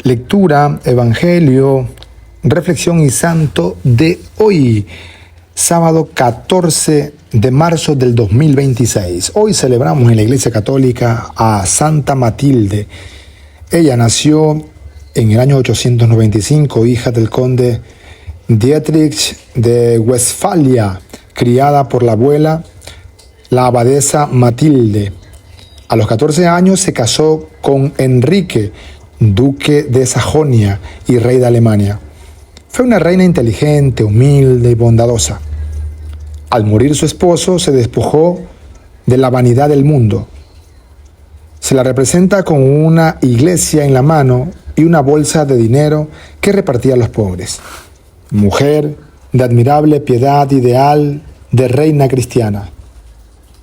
Lectura, Evangelio, reflexión y santo de hoy, sábado 14 de marzo del 2026. Hoy celebramos en la Iglesia Católica a Santa Matilde. Ella nació en el año 895, hija del conde Dietrich de Westfalia, criada por la abuela, la abadesa Matilde. A los 14 años se casó con Enrique, duque de Sajonia y rey de Alemania. Fue una reina inteligente, humilde y bondadosa. Al morir su esposo, se despojó de la vanidad del mundo. Se la representa con una iglesia en la mano y una bolsa de dinero que repartía a los pobres. Mujer de admirable piedad ideal de reina cristiana.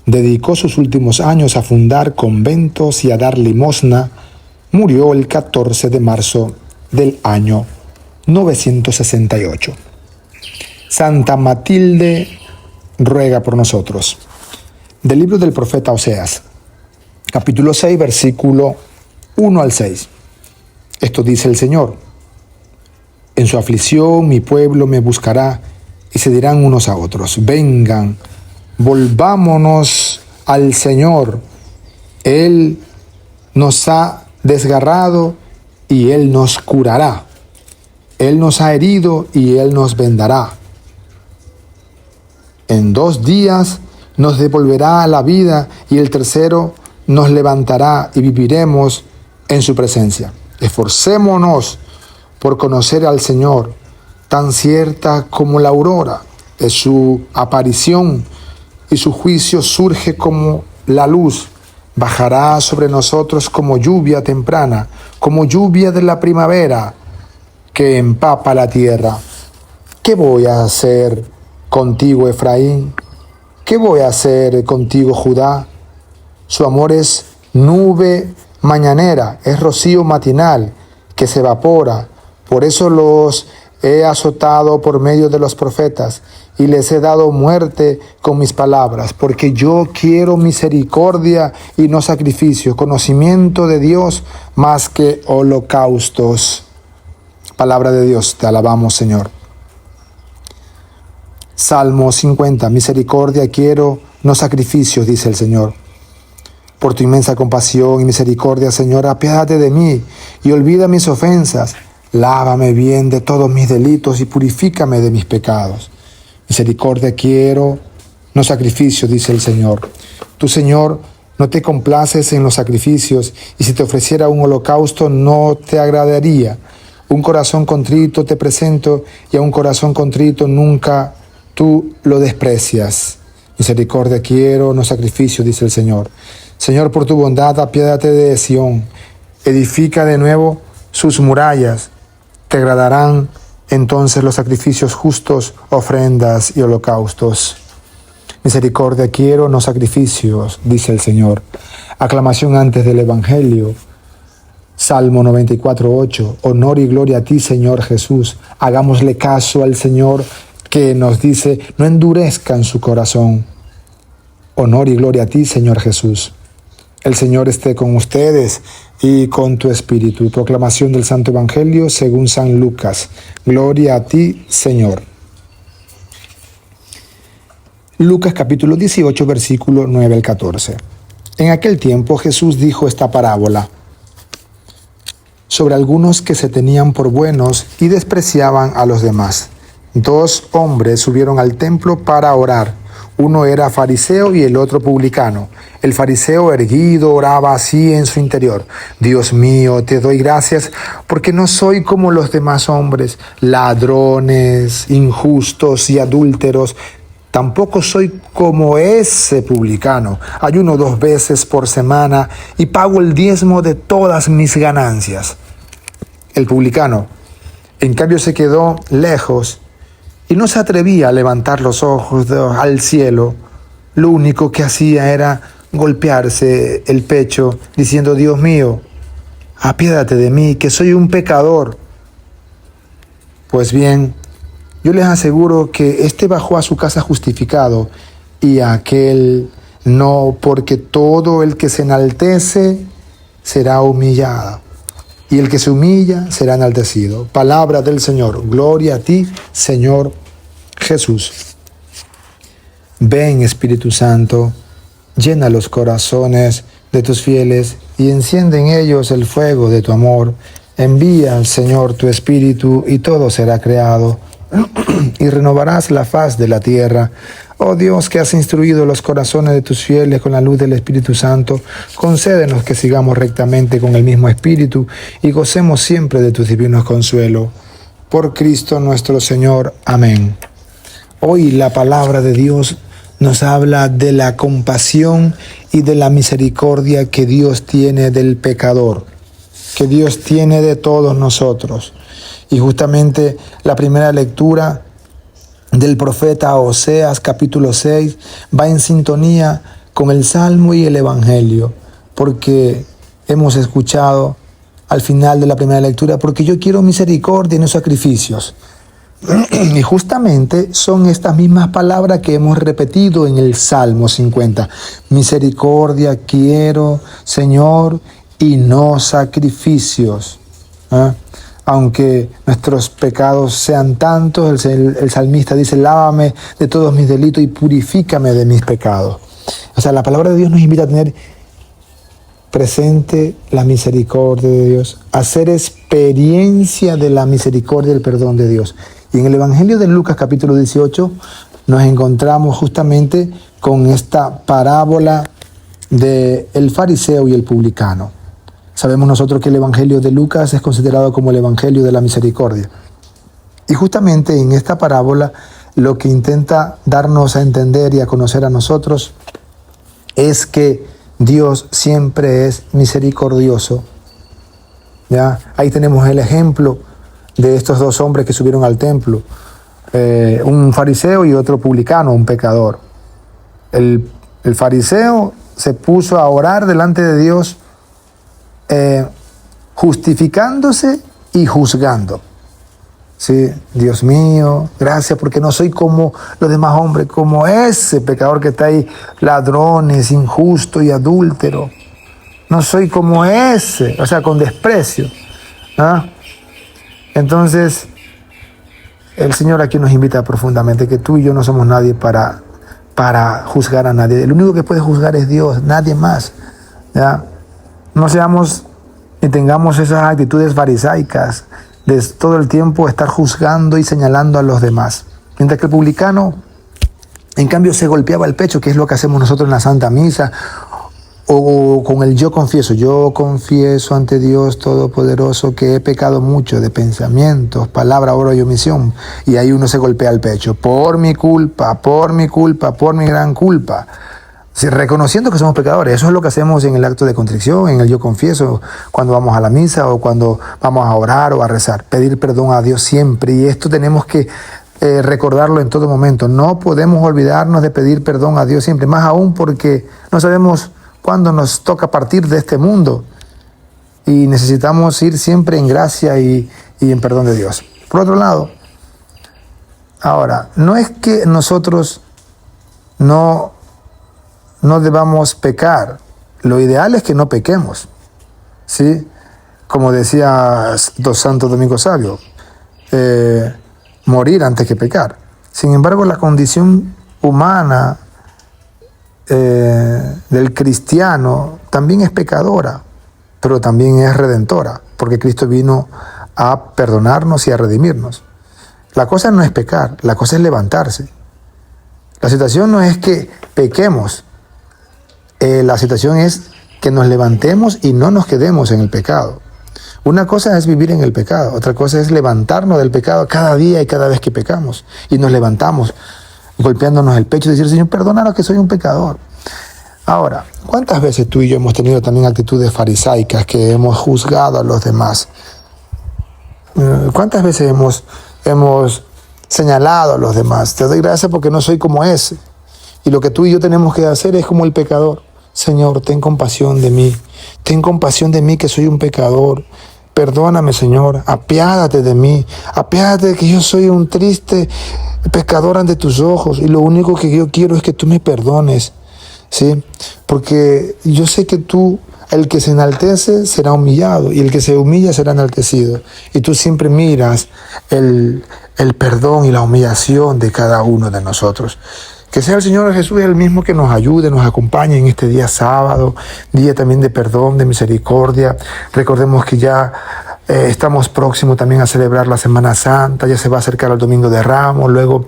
Dedicó sus últimos años a fundar conventos y a dar limosna. Murió el 14 de marzo del año 968. Santa Matilde ruega por nosotros. Del libro del profeta Oseas, capítulo 6, versículo 1 al 6. Esto dice el Señor: en su aflicción mi pueblo me buscará y se dirán unos a otros: vengan, volvámonos al Señor. Él nos ha desgarrado y Él nos curará. Él nos ha herido y Él nos vendará. En 2 días nos devolverá la vida y el tercero nos levantará y viviremos en su presencia. Esforcémonos por conocer al Señor. Tan cierta como la aurora es su aparición y su juicio surge como la luz. Bajará sobre nosotros como lluvia temprana, como lluvia de la primavera que empapa la tierra. ¿Qué voy a hacer contigo, Efraín? ¿Qué voy a hacer contigo, Judá? Su amor es nube mañanera, es rocío matinal que se evapora. Por eso los he azotado por medio de los profetas y les he dado muerte con mis palabras, porque yo quiero misericordia y no sacrificio, conocimiento de Dios más que holocaustos. Palabra de Dios, te alabamos, Señor. Salmo 50, misericordia quiero, no sacrificios, dice el Señor. Por tu inmensa compasión y misericordia, Señor, apiádate de mí y olvida mis ofensas. Lávame bien de todos mis delitos y purifícame de mis pecados. Misericordia quiero, no sacrificios, dice el Señor. Tú, Señor, no te complaces en los sacrificios, y si te ofreciera un holocausto no te agradaría. Un corazón contrito te presento, y a un corazón contrito nunca tú lo desprecias. Misericordia quiero, no sacrificios, dice el Señor. Señor, por tu bondad, apiádate de Sión. Edifica de nuevo sus murallas. Te agradarán entonces los sacrificios justos, ofrendas y holocaustos. Misericordia quiero, no sacrificios, dice el Señor. Aclamación antes del Evangelio. Salmo 94:8. Honor y gloria a ti, Señor Jesús. Hagámosle caso al Señor que nos dice: no endurezcan su corazón. Honor y gloria a ti, Señor Jesús. El Señor esté con ustedes y con tu espíritu. Proclamación del Santo Evangelio según San Lucas. Gloria a ti, Señor. Lucas capítulo 18, versículo 9 al 14. En aquel tiempo Jesús dijo esta parábola sobre algunos que se tenían por buenos y despreciaban a los demás. 2 hombres subieron al templo para orar. Uno era fariseo y el otro publicano. El fariseo, erguido, oraba así en su interior: Dios mío, te doy gracias porque no soy como los demás hombres, ladrones, injustos y adúlteros. Tampoco soy como ese publicano. Ayuno 2 veces por semana y pago el diezmo de todas mis ganancias. El publicano, en cambio, se quedó lejos y no se atrevía a levantar los ojos al cielo. Lo único que hacía era golpearse el pecho, diciendo: Dios mío, apiádate de mí, que soy un pecador. Pues bien, yo les aseguro que éste bajó a su casa justificado y aquel no, porque todo el que se enaltece será humillado, y el que se humilla será enaltecido. Palabra del Señor. Gloria a ti, Señor Jesús. Ven, Espíritu Santo, llena los corazones de tus fieles y enciende en ellos el fuego de tu amor. Envía al Señor tu Espíritu y todo será creado y renovarás la faz de la tierra. Oh Dios, que has instruido los corazones de tus fieles con la luz del Espíritu Santo, concédenos que sigamos rectamente con el mismo Espíritu y gocemos siempre de tus divinos consuelos. Por Cristo nuestro Señor. Amén. Hoy la palabra de Dios nos habla de la compasión y de la misericordia que Dios tiene del pecador, que Dios tiene de todos nosotros. Y justamente la primera lectura del profeta Oseas, capítulo 6, va en sintonía con el Salmo y el Evangelio, porque hemos escuchado al final de la primera lectura, porque yo quiero misericordia y no sacrificios. Y justamente son estas mismas palabras que hemos repetido en el Salmo 50. Misericordia quiero, Señor, y no sacrificios. Aunque nuestros pecados sean tantos, el salmista dice, lávame de todos mis delitos y purifícame de mis pecados. O sea, la palabra de Dios nos invita a tener presente la misericordia de Dios, a hacer experiencia de la misericordia y el perdón de Dios. Y en el Evangelio de Lucas, capítulo 18, nos encontramos justamente con esta parábola del fariseo y el publicano. Sabemos nosotros que el Evangelio de Lucas es considerado como el Evangelio de la misericordia. Y justamente en esta parábola lo que intenta darnos a entender y a conocer a nosotros es que Dios siempre es misericordioso. ¿Ya? Ahí tenemos el ejemplo de estos dos hombres que subieron al templo, un fariseo y otro publicano, un pecador. El fariseo se puso a orar delante de Dios, justificándose y juzgando. Sí, Dios mío, gracias porque no soy como los demás hombres, como ese pecador que está ahí, ladrones, injusto y adúltero. No soy como ese, o sea, con desprecio. Entonces, el Señor aquí nos invita profundamente, que tú y yo no somos nadie para juzgar a nadie. El único que puede juzgar es Dios, nadie más. ¿Ya? No seamos ni tengamos esas actitudes farisaicas de todo el tiempo estar juzgando y señalando a los demás. Mientras que el publicano, en cambio, se golpeaba el pecho, que es lo que hacemos nosotros en la Santa Misa, o con el yo confieso ante Dios Todopoderoso que he pecado mucho de pensamientos, palabra, obra y omisión. Y ahí uno se golpea el pecho, por mi culpa, por mi gran culpa. Sí, reconociendo que somos pecadores. Eso es lo que hacemos en el acto de contrición, en el yo confieso, cuando vamos a la misa o cuando vamos a orar o a rezar. Pedir perdón a Dios siempre. Y esto tenemos que recordarlo en todo momento. No podemos olvidarnos de pedir perdón a Dios siempre, más aún porque no sabemos cuándo nos toca partir de este mundo. Y necesitamos ir siempre en gracia y en perdón de Dios. Por otro lado, ahora, no es que nosotros no debamos pecar. Lo ideal es que no pequemos, ¿sí? Como decía Santo Domingo Sabio, morir antes que pecar. Sin embargo, la condición humana del cristiano también es pecadora, pero también es redentora, porque Cristo vino a perdonarnos y a redimirnos. La cosa no es pecar, la cosa es levantarse. La situación no es que pequemos, la situación es que nos levantemos y no nos quedemos en el pecado. Una cosa es vivir en el pecado, otra cosa es levantarnos del pecado cada día y cada vez que pecamos. Y nos levantamos golpeándonos el pecho y decir, Señor, perdónanos que soy un pecador. Ahora, ¿cuántas veces tú y yo hemos tenido también actitudes farisaicas que hemos juzgado a los demás? ¿Cuántas veces hemos señalado a los demás? Te doy gracias porque no soy como ese. Y lo que tú y yo tenemos que hacer es como el pecador. Señor, ten compasión de mí. Ten compasión de mí que soy un pecador. Perdóname, Señor. Apiádate de mí. Apiádate de que yo soy un triste pecador ante tus ojos. Y lo único que yo quiero es que tú me perdones. ¿Sí? Porque yo sé que tú el que se enaltece será humillado y el que se humilla será enaltecido. Y tú siempre miras el perdón y la humillación de cada uno de nosotros. Que sea el Señor Jesús el mismo que nos ayude, nos acompañe en este día sábado, día también de perdón, de misericordia. Recordemos que ya estamos próximos también a celebrar la Semana Santa, ya se va a acercar el Domingo de Ramos, luego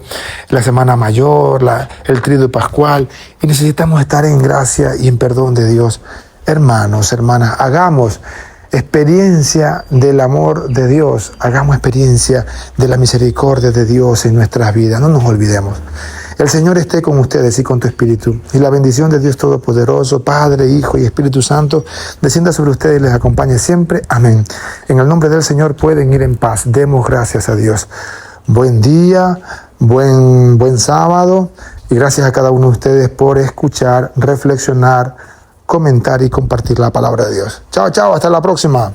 la Semana Mayor, el Tríodo Pascual, y necesitamos estar en gracia y en perdón de Dios. Hermanos, hermanas, hagamos experiencia del amor de Dios, hagamos experiencia de la misericordia de Dios en nuestras vidas, no nos olvidemos. El Señor esté con ustedes y con tu espíritu. Y la bendición de Dios Todopoderoso, Padre, Hijo y Espíritu Santo, descienda sobre ustedes y les acompañe siempre. Amén. En el nombre del Señor pueden ir en paz. Demos gracias a Dios. Buen día, buen sábado. Y gracias a cada uno de ustedes por escuchar, reflexionar, comentar y compartir la palabra de Dios. Chao, chao. Hasta la próxima.